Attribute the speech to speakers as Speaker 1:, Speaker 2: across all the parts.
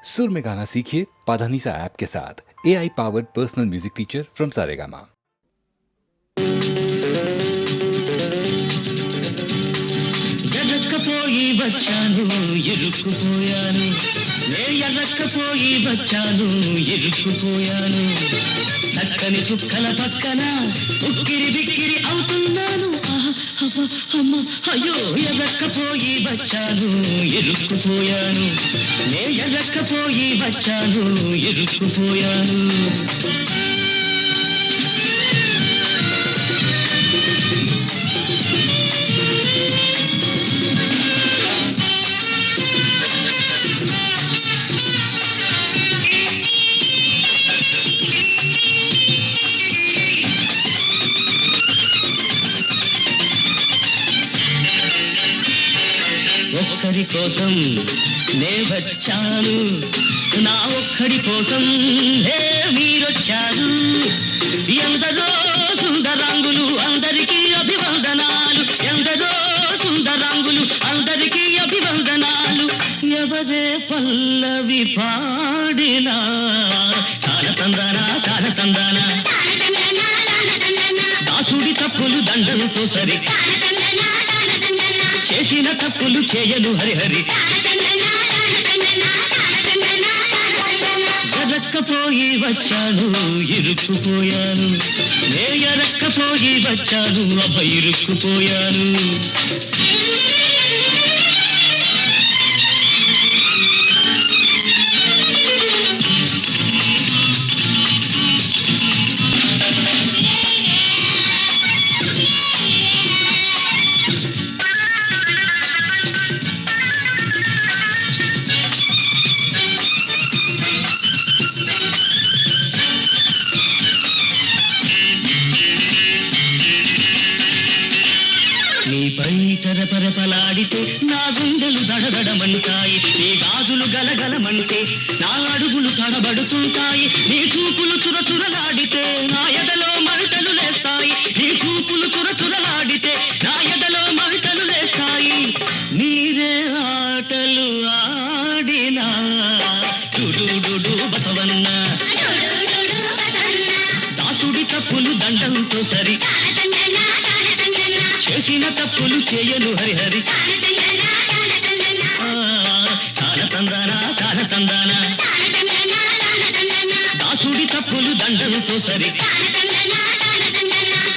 Speaker 1: सुर में गाना सीखिए पाधानीसा ऐप के साथ AI powered personal music teacher from Saregama.
Speaker 2: ఎర్రక్కపోయి వచ్చాను ఇరుక్కుపోయాను ఎర్రక్కపోయి వచ్చాను ఇరుక్కుపోయాను చక్కని చుక్కల పక్కన ఉక్కిరి బిక్కిరి అవుతున్నాను అమ్మ అయ్యో ఎర్రక్కపోయి వచ్చాను ఇరుక్కుపోయాను ఎర్రక్కపోయి వచ్చాను ఇరుక్కుపోయాను ఒక్కడి కోసం నే వచ్చాను నా ఒక్కడి కోసం మీరొచ్చారు ఎందరో సుందరాంగులు అందరికీ అభివందనాలు ఎందరో సుందరాంగులు అందరికీ అభివందనాలు ఎవరే పల్లవి పాడినా తారతందానా తారతందానా దాసుడి తప్పులు దండంతో సరి చేసిన తప్పులు చేయను హరిహరి ఎరక్కపోయి వచ్చాను ఇరుక్కుపోయాను ఎరక్కపోయి వచ్చాను అబ్బ ఇరుక్కుపోయాను నీపై తరపరపలాడితే నా గుండెలు దడదడమంటాయి నీ గాజులు గలగలమంటే నా అడుగులు తడబడుతుంటాయి నీ చూపులు చురచురలాడితే నా ఎదలో మంటలు లేస్తాయి నీ చూపులు చురచురలాడితే నా ఎదలో మంటలు లేస్తాయి నీరే ఆటలు ఆడినా చుడుడు బసవన్న దాసుడి తప్పులు దండంతో సరి చేసిన తప్పులు చేయను హరిహరి తారతందానా తారతందానా దాసుడి తప్పులు దండంతో సరి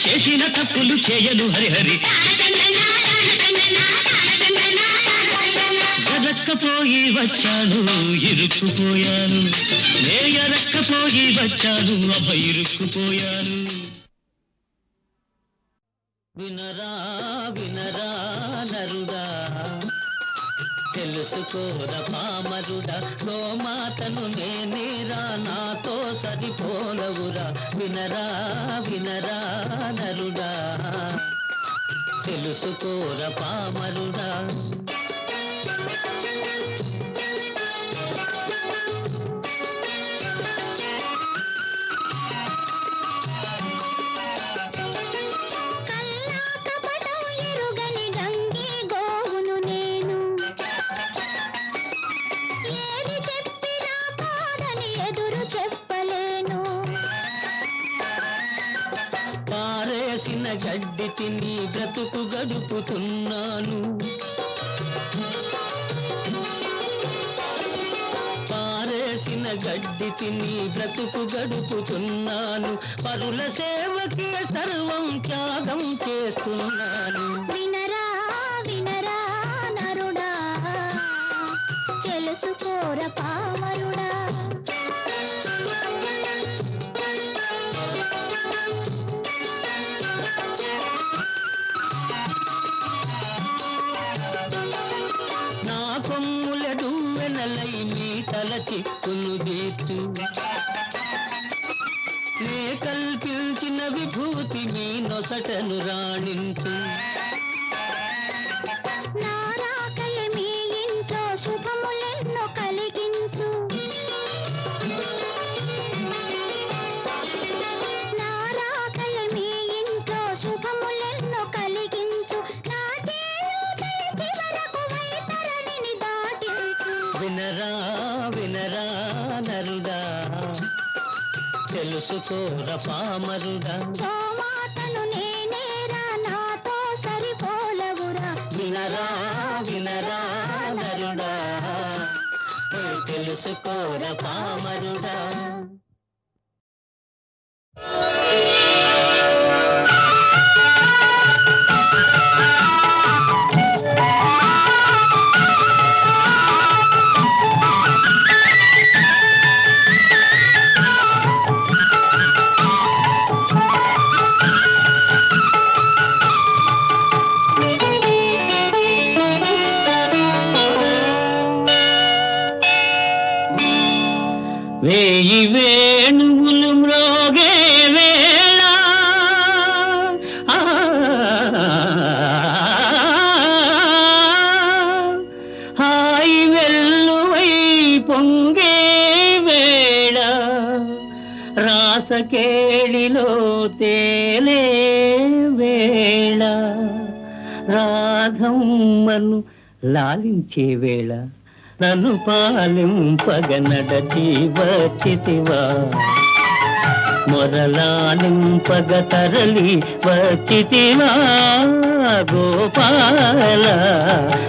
Speaker 2: చేసిన తప్పులు చేయను హరిహరి ఎరక్కపోయి వచ్చాను ఇరుక్కుపోయాను ఎరక్కపోయి వచ్చాను అబ్బ ఇరుక్కుపోయాను వినరా వినరా నరుడా తెలుసుకోర పామరుడా గోమాతను నేనేరా నాతో సరిపోలవురా వినరా వినరా నరుడా తెలుసుకోర పామరుడా పారేసిన గడ్డి తిని బ్రతుకు గడుపుతున్నాను పారేసిన గడ్డి తిని బ్రతుకు గడుపుతున్నాను పరుల సేవకి సర్వం త్యాగం చేస్తున్నాను
Speaker 3: వినరా వినరా నరుడా తెలుసుకోర పామరుడా
Speaker 2: నా కొమ్ములడు వెనలై మీ తల చిక్కును తీర్చు నే కల్పించిన విభూతి మీ నొసటను రాణించు
Speaker 3: నా రాకయ మీ ఇంట్లో శుభములెన్నో కలిగించు నా రాకయ మీ ఇంట్లో శుభములెన్నో కలిగించు నా చివరకు వైతరణిని దాటించు
Speaker 2: వినరా వినరా తెలుసుకోర పామరుడా
Speaker 3: గోమాతను నేనేరా నాతో సరిపోలవురా
Speaker 2: వినరా వినరా నరుడా తెలుసుకోర పామరుడా వేయి వేణువులు మ్రోగే వేళ హాయి వెల్లువై పొంగే వేళ రాసకేళిలో తేలే వేళ రాధమ్మను లాలించే వేళ నన్ను పాలింపగ నడచి వచ్చితివా మొరలాలింపగ తరలి వచ్చితివా గోపాల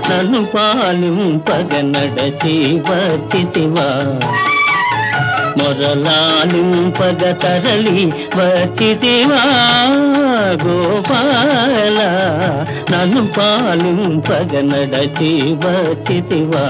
Speaker 2: నన్ను పాలింపగ నడచి వచ్చితివా మొరలాలింపగ తరలి వచ్చితివా గోపాల నన్ను పాలింపగ నడచి వచ్చితివా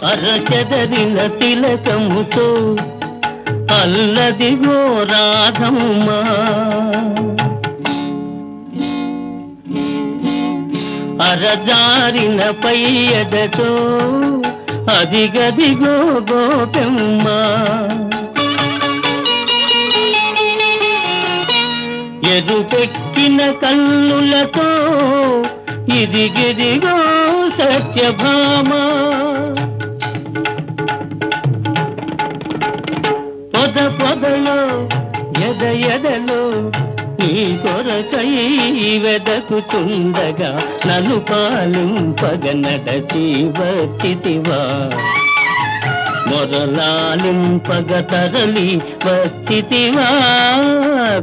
Speaker 2: అరచెదరిన తిలకముతో అల్లదిగో రాధమ్మ అరజారిన పయ్యదతో అదిగదిగో గోపెమ్మ ఎరుపెక్కిన కన్నులతో ఇదిగిదిగో సత్యభామ పొదలో ఎదలో నీ కొరకై వెదకుతుండగా నన్ను పాలింపగ నడచి వచ్చితివా మొరలాలింపగ తరలి వచ్చితివా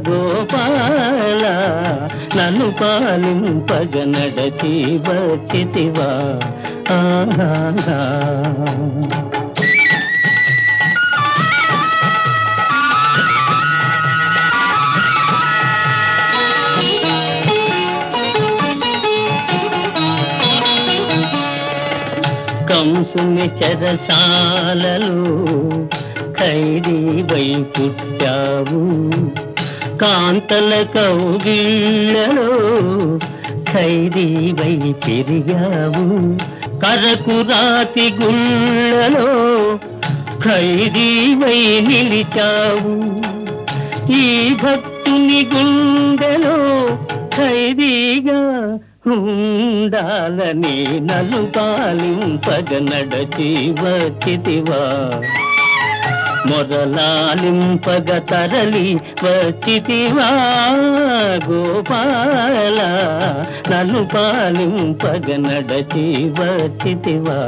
Speaker 2: గోపాల నన్ను పాలింపగ నడచి వచ్చితివా కంసుని చెరసాలలో ఖైదీవై పుట్టావు కాంతల కౌగిళ్ళలో ఖైదీవై పెరిగావు కరకురాతి గుళ్ళలో ఖైదీవై నిలిచావు ఈ భక్తుని గుండెలో ఖైదీగా ఉండాలని నన్ను పాలింపగ నడచి వచ్చితివా మొదలాలింపగ తరలి వచ్చితివా గోపాల నన్ను పాలింపగ నడచి వచ్చితివా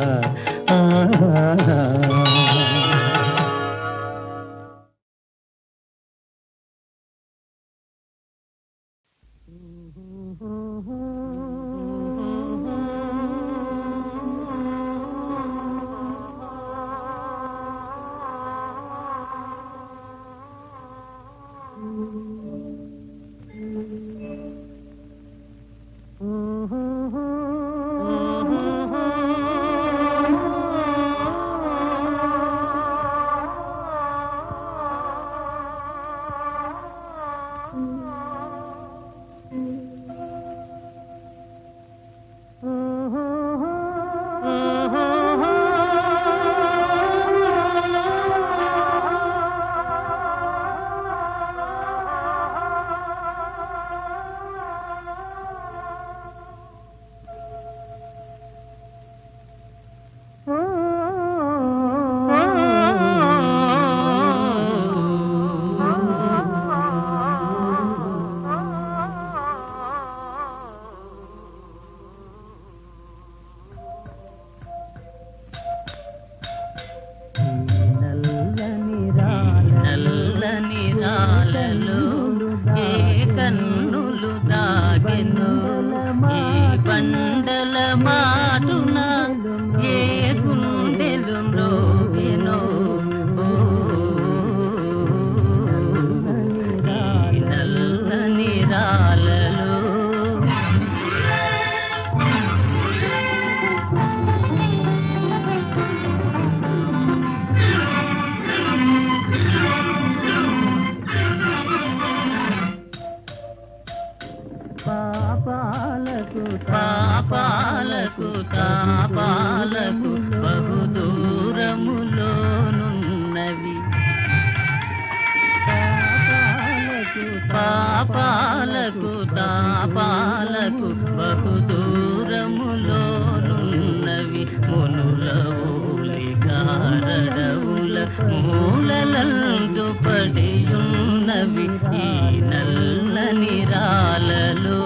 Speaker 2: పెదవి ఈ నల్లని రాలలో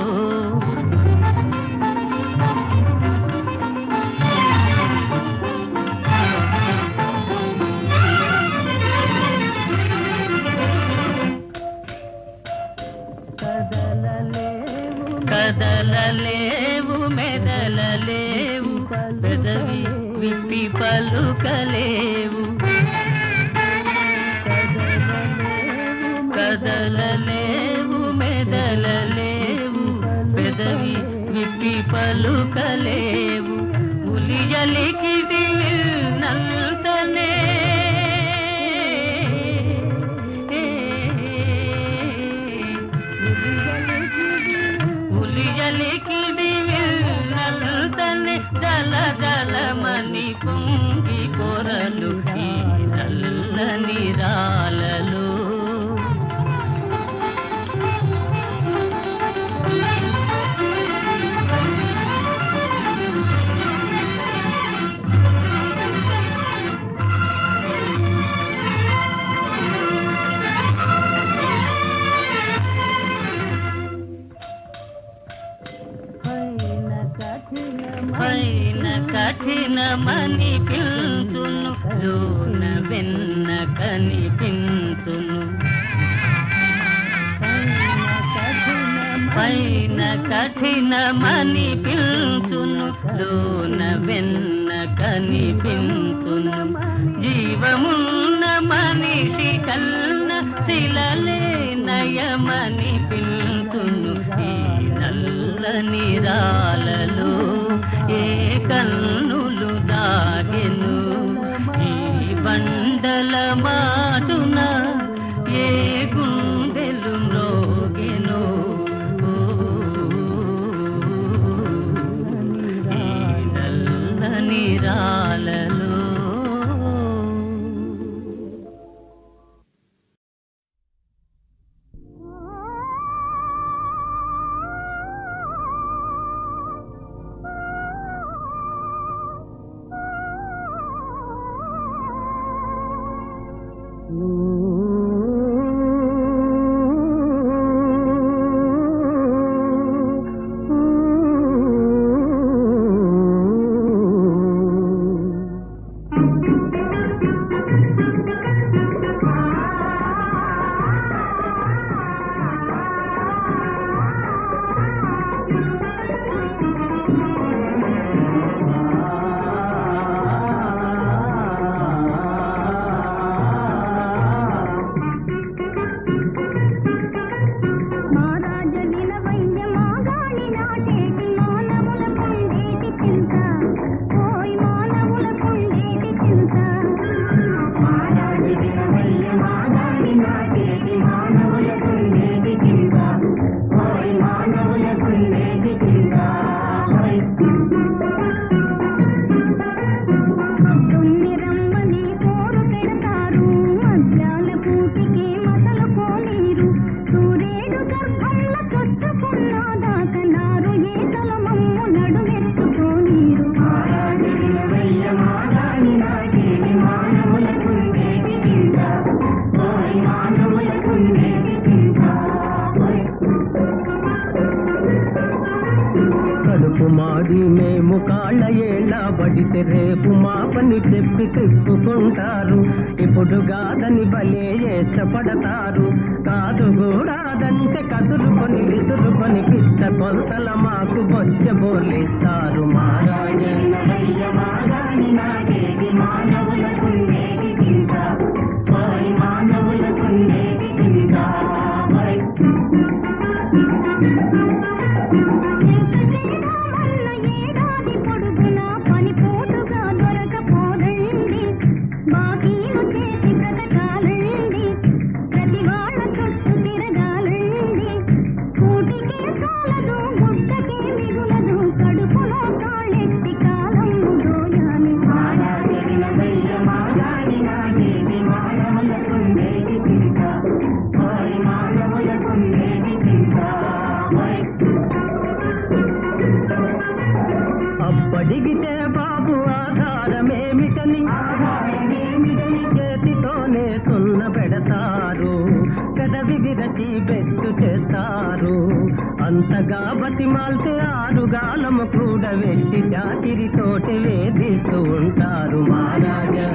Speaker 2: కదలలేవు మెదలలేవు పెదవి విప్పి పలుకలేవు కదలలేవు మెదలలేవు పెదవి విప్పి పలుకలేవు ఉలియలికిది నల్తనే ఉలియలికిది నల్తనే జల జలమని పొంగి పొరలు ఈ నల్లని రాలలో పైన కఠినమని పిలుచును లోన వెన్న కనిపించును పైన కఠినమని పిలుచును లోన వెన్న కనిపించును జీవమున్న మనిషి కన్న శిలలే నయమని పిలుచును ఈ నల్లని రాలలో ఏ కన్నులు దాగెను ఈ బండల మాటున ఏ గుండెలు మ్రోగెను ఈ నల్లని రాలలో
Speaker 4: మాడి మేము కాళ్ళ ఏళ్ళ బడితే రేపు మా పని చెప్పి తిప్పుకుంటారు ఇప్పుడు కాదని భలే ఇష్టపడతారు కాదు కూడాదంటే కదులుకొని విసురుకొని పిచ్చ కొలతల మాకు బొచ్చ బోలిస్తారు
Speaker 3: కడుపులో కాళ్ళెత్తి కాలం దోయాలి
Speaker 4: అవి విరచి బెట్టు చేస్తారు. అంతగా బతిమాల్తే ఆరుగాలము కూడా వెట్టి చాకిరి తోటి వేధిస్తూ ఉంటారు. మహారాజా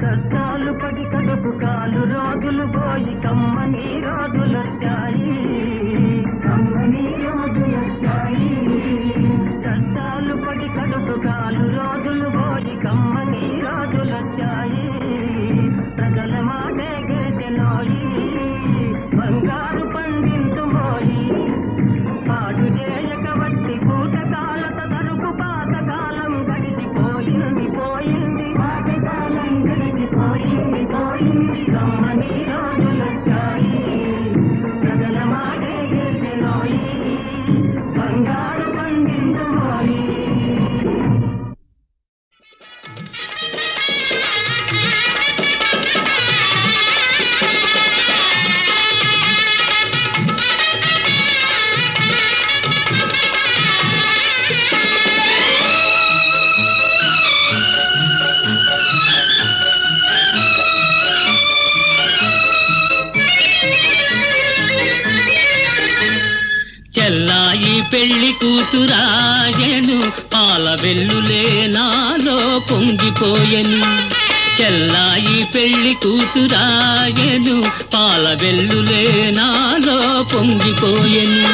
Speaker 4: కష్టాలు పడి కడుపు కాలు రోజులు పోయి కమ్మని రోజులొచ్చాయి. కమ్మని రోజులొచ్చాయి. కష్టాలు పడి కడుపు కాలు రోజులు పోయి కమ్మని రోజులొచ్చాయి. ప్రజల మాటే గెలిచెనోయి బంగారు పండించుమోయి. పాటు చేయక వట్టి కూటకాలత తరుపు పాతకాలం గడిచిపోయింది పోయింది. పాతకాలం గడిచిపోయింది పోయింది. కమ్మని రోజులొచ్చాయి. ప్రజల మాటే గెలిచెనోయి బంగారు పండించుమోయి.
Speaker 2: చెల్లాయి పెళ్లి కూతురాయను పాల వెల్లులే నాలో పొంగిపోయెను. చెల్లాయి పెళ్లి కూతురాయను పాల వెల్లులే నాలో పొంగిపోయెను.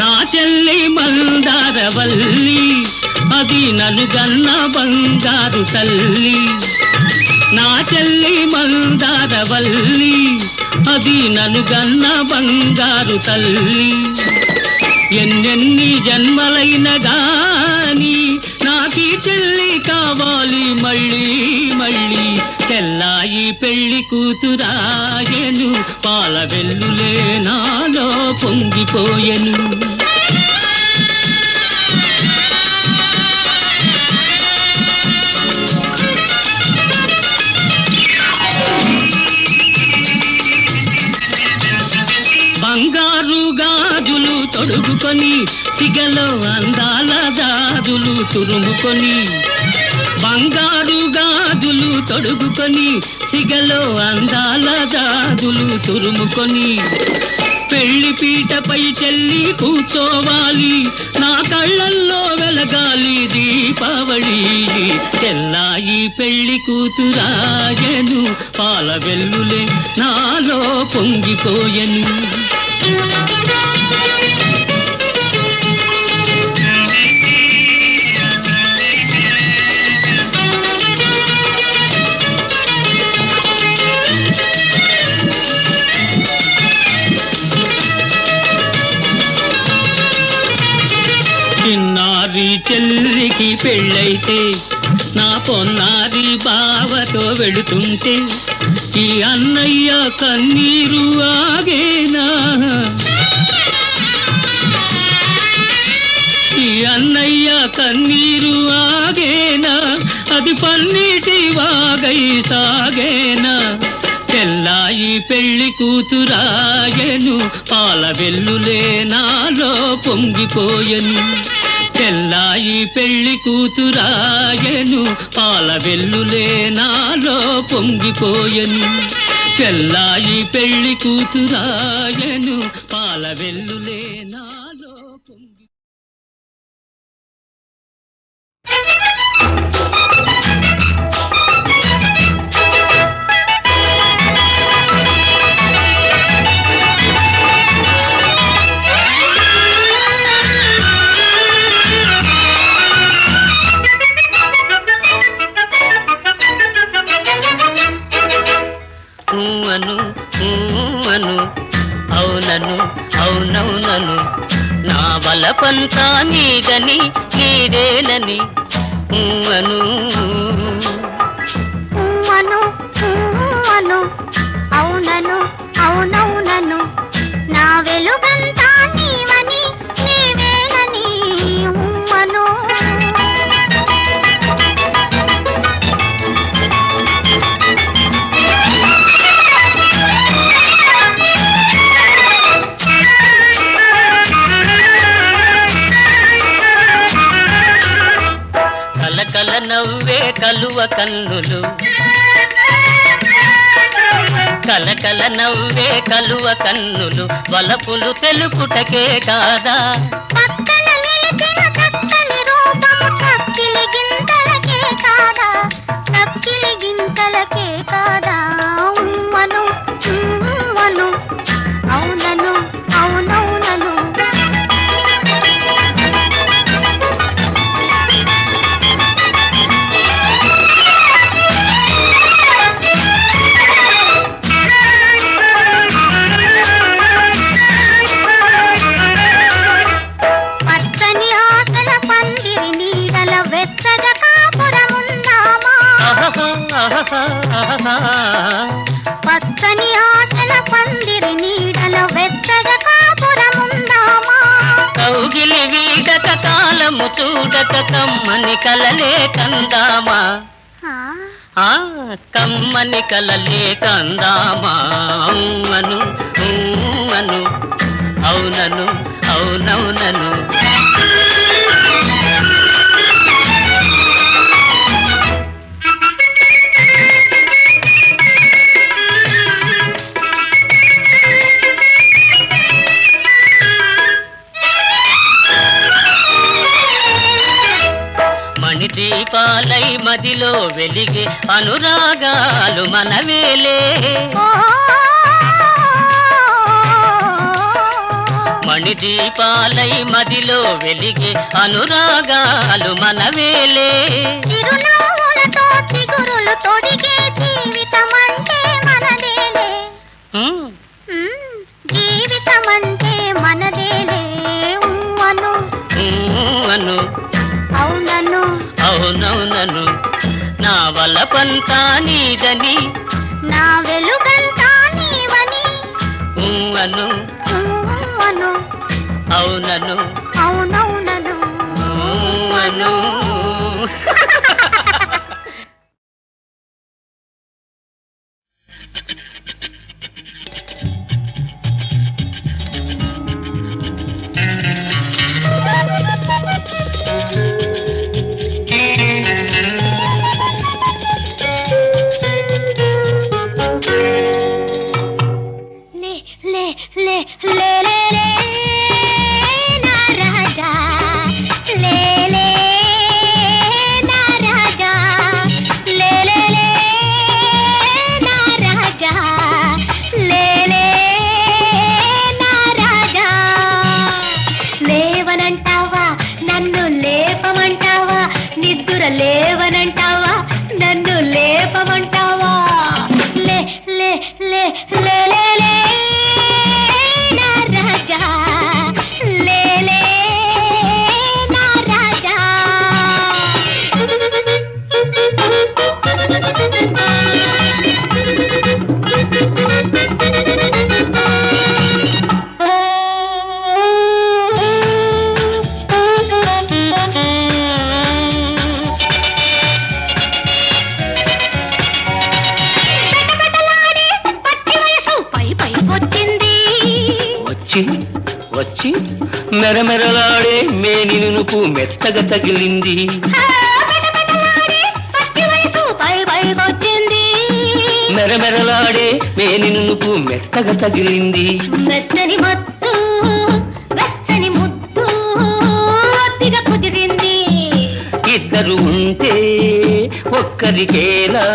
Speaker 2: నా చెల్లి మందారవల్లి అది నలుగన్న బంగారు తల్లి. నా చెల్లి మందారవల్లి అది నలుగన్న బంగారు తల్లి. ఎన్నెన్ని జన్మలైన గాని నాకీ చెల్లి కావాలి మళ్ళీ మళ్ళీ. చెల్లాయి పెళ్లి కూతురాయను పాల వెల్లులే నాలో పొంగిపోయెను. బంగారు గాజులు తొడుగుకొని సిగలో అందాల జాజులు తురుముకొని. బంగారు గాజులు తొడుగుకొని సిగలో అందాల జాజులు తురుముకొని. పెళ్లి పీటపై చెల్లి కూర్చోవాలి నా కళ్ళల్లో వెలగాలి దీపావళి. చెల్లాయి పెళ్లి కూతురాయను పాల వెల్లులే నాలో పొంగిపోయెను. చిన్నారి చెల్లికి పెళ్ళైతే నా పొన్నారి బావతో వెళుతుంటే ఈ అన్నయ్య కన్నీరు ఆగేనా. ఈ అన్నయ్య కన్నీరు ఆగేనా అది పన్నీటి వాగై సాగేనా. చెల్లాయి పెళ్లి కూతురాయను పాల వెల్లులే నాలో పొంగిపోయెను. చెల్లాయి పెళ్లి కూతురాయను పాల వెల్లులే నాలో పొంగిపోయెను. చెల్లాయి పెళ్లి కూతురాయను పాల వెల్లులే నాలో పొంగి. నీదని నీదేనని అను
Speaker 3: అను అను అవునను అవునవునను నా వెలుగంతా నీవని నీవేనని అను
Speaker 2: కలకల నవ్వే కలువ కన్నులు కలకల నవ్వే కలువ కన్నులు వలపులు తెలుపుటకే కాదా
Speaker 3: పక్కన నిలిచిన చక్కని రూపము కక్కిలి గింతలకే కాదా కక్కిలి గింతలకే కాదా ఉమ్మను ఉమ్మను అవునను అవునవునను పచ్చని ఆశల పందిరి నీడల వెచ్చగా కాపురముందామా పచ్చని ఆశల పందిరి నీడల వెచ్చగా కాపురముందామా
Speaker 2: కౌగిలి వీడక కాలము చూడక కమ్మని కలలే కందామా ఆ కమ్మని కలలే కందామా అను అను అవునను అవునవునను మణిదీపాలై మదిలో వెలిగే అనురాగాలు మనవేలే మణిదీపాలై మదిలో వెలిగే అనురాగాలు మనవేలే
Speaker 3: చిరునవ్వులతో చిగురులు తొడిగే జీవితమంటే మనదేలే జీవితమంటే మనదేలే అను
Speaker 2: అను
Speaker 3: అవునను
Speaker 2: అవునవునను నా వలపంతా నీదని
Speaker 3: నా వెలుగంతా నీవని
Speaker 2: అను
Speaker 3: అను
Speaker 2: అవునను
Speaker 3: అవునవునను
Speaker 2: అను
Speaker 3: లే లే లే లే లే నా రాజా లే లే నా రాజా లే లే లే నా రాజా లే లే నా రాజా లేవనంటావా నన్ను లేపమంటావా నిద్దుర లేవనంటావా నన్ను లేపమంటావా లే లే లే లే లే లే నా రాజా లే లే నా రాజా
Speaker 2: వచ్చి మెరమెరలాడే మేని నునుపు మెత్తగా తగిలింది మెరమెరలాడే మేని నునుపు మెత్తగా తగిలింది
Speaker 3: మెత్తని మత్తు వెచ్చని ముద్దు అతిగా కుదిరింది
Speaker 2: ఇద్దరు ఉంటే ఒక్కరికేలా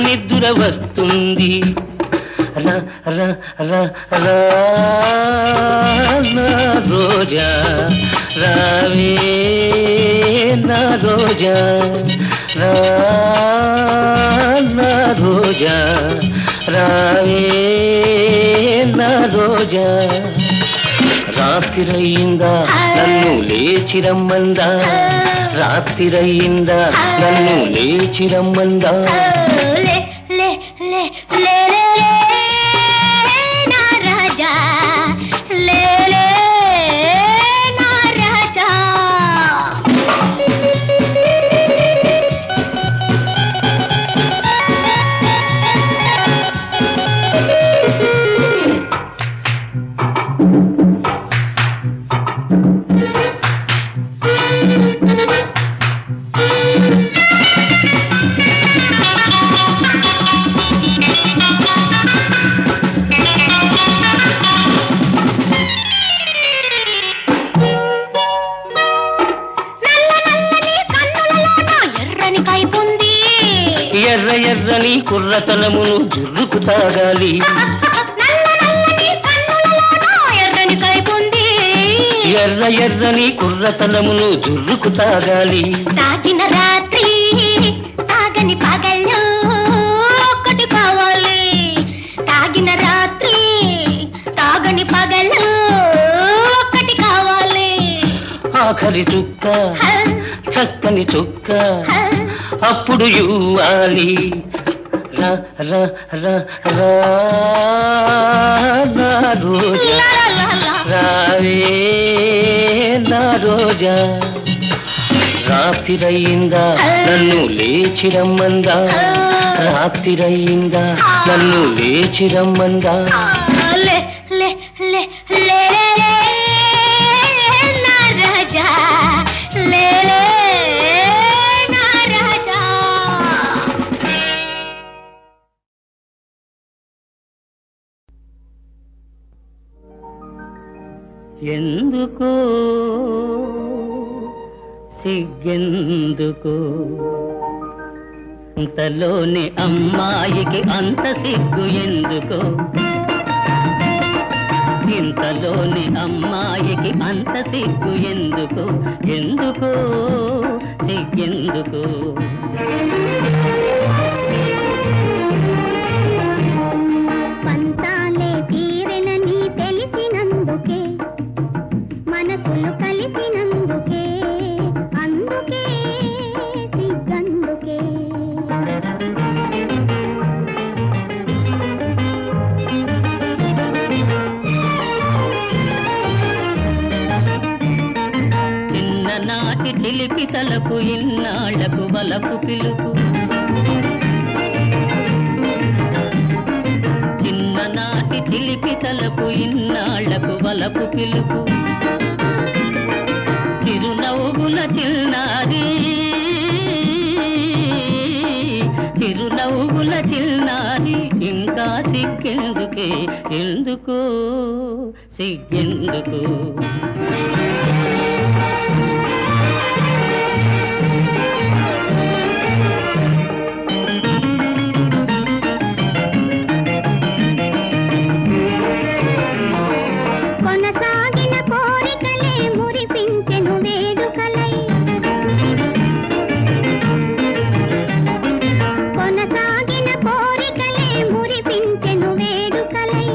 Speaker 2: నిద్ర వస్తుంది రా రా రా రా నా రోజా రావే నా రోజా రా నా రోజా రావే నా రోజా రా రాత్రిరయ్యిందా నన్ను లేచి రమ్మందా రాత్రిరయ్యిందా నన్ను లేచి రమ్మందా
Speaker 3: లే లే లే లే లే నా రాజా లే లే నా రాజా
Speaker 2: ఎర్ర ఎర్రని కుర్రతనమును జుర్రుకు తాగాలి
Speaker 3: ఎర్రని కైపుంది
Speaker 2: ఎర్ర ఎర్రని కుర్రతనమును జుర్రుకు తాగాలి
Speaker 3: తాగిన రాత్రి తాగని పగళ్ళు ఒక్కటి కావాలి తాగిన రాత్రి తాగని పగళ్ళు ఒక్కటి కావాలి
Speaker 2: ఆఖరి చుక్క చక్కని చుక్క అప్పుడు ఇవ్వాలి రా రా రా రా నా రోజా రావే నా రోజా రాత్రిరయ్యిందా నన్ను లేచి రమ్మందా రాత్రిరయ్యిందా నన్ను లేచి రమ్మందా
Speaker 3: లే లే లే లే లే నా రాజా లే లే నా రాజా
Speaker 2: ఎందుకో సిగ్గెందుకో అంతలోని అమ్మాయికి అంత సిగ్గు ఎందుకో ఇంతలోని అమ్మాయికి అంత సిగ్గు ఎందుకో ఎందుకో సిగ్గెందుకో
Speaker 3: పంతాలే తీరెనని తెలిసినందుకే మనసులు కలిసినందుకే అందుకే సిగ్గందుకే
Speaker 2: చిన్ననాటి చిలిపి తలకు ఇన్నాళ్లకు వలపు పిలుపు చిన్ననాటి చిలిపి తలకు ఇన్నాళ్లకు వలపు పిలుపు చిరునవ్వుల చిన్నారి చిరునవ్వుల చిన్నారి ఇంకా సిగ్గెందుకే ఎందుకో సిగ్గెందుకు
Speaker 3: కొనసాగిన కోరికలే మురిపించెను వేడుకలై కొనసాగిన కోరికలే మురిపించెను వేడుకలై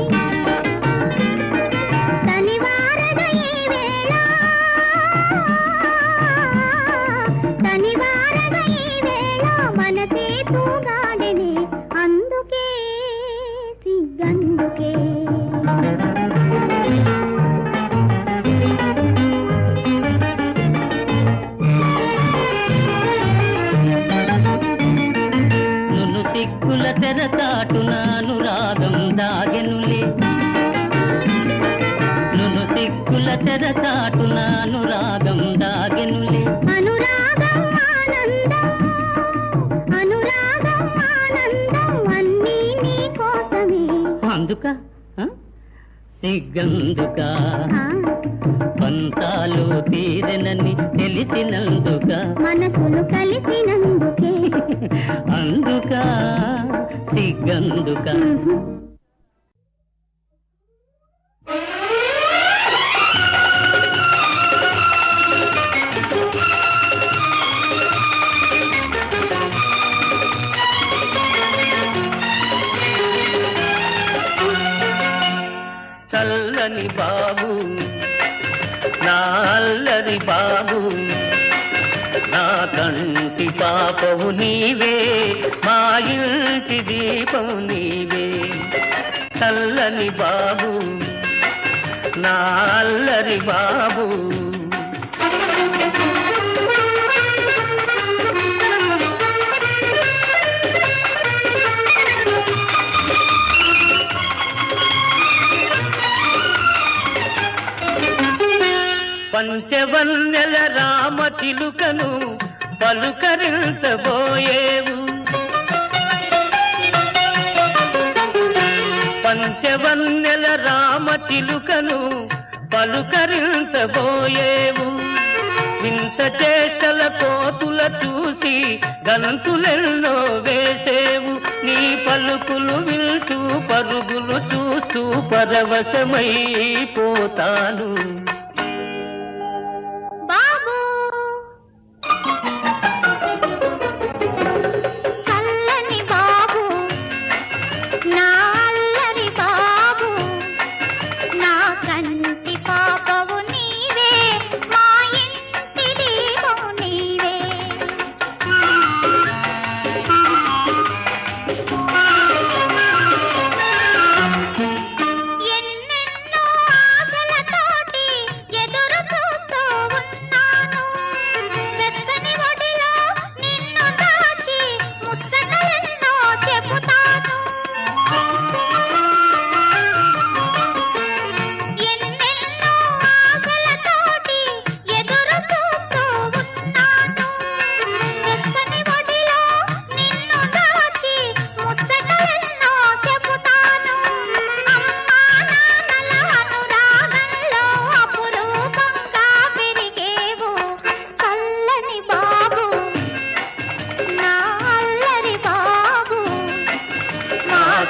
Speaker 3: తనివారగ ఈ వేళ తనివారగ ఈ వేళ మనసే తూగాడెనే అందుకే సిగ్గందుకే
Speaker 2: నును సిగ్గుల తెరచాటున అనురాగం దాగెనులే నును సిగ్గుల తెరచాటున అనురాగం దాగెనులే
Speaker 3: అనురాగం ఆనందం అనురాగం ఆనందం అన్నీ నీ కోసమే
Speaker 2: అందుక సిగ్గందుక పంతాలు తీరెనని తెలిసినందుక
Speaker 3: మనసులు కలిసినందుకే
Speaker 2: అందుక సిగ్గందుక చల్లని బాబు పాపవు నీవే మా ఇంటి దీపం నీవే చల్లని బాబు నా అల్లరి బాబు పంచవన్నెల రామ చిలుకను పలుకరించబోయేవు పంచవన్నెల రామ చిలుకను పలుకరించబోయేవు వింత చేష్టల కోతుల చూసి గంతులెన్నో వేసేవు నీ పలుకులు వింటూ పరుగులు చూస్తూ పరవశమైపోతాను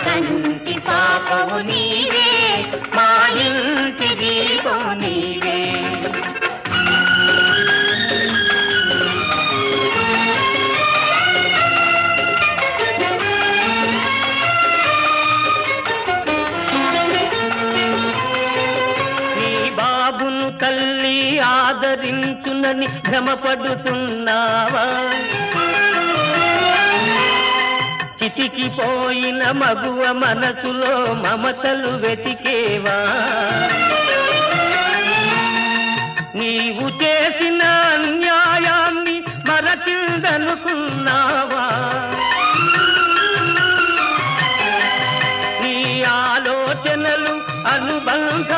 Speaker 2: కంటి పాపవు నీవే మా ఇంటి దీపం నీవే నీ బాబును తల్లి ఆదరించునని భ్రమపడుతున్నావా చితికిపోయిన మగువ మనసులో మమతలు వెతికేవా నీవు చేసిన అన్యాయాన్ని మరచిందనుకున్నావా నీ ఆలోచనలు అనుబంధ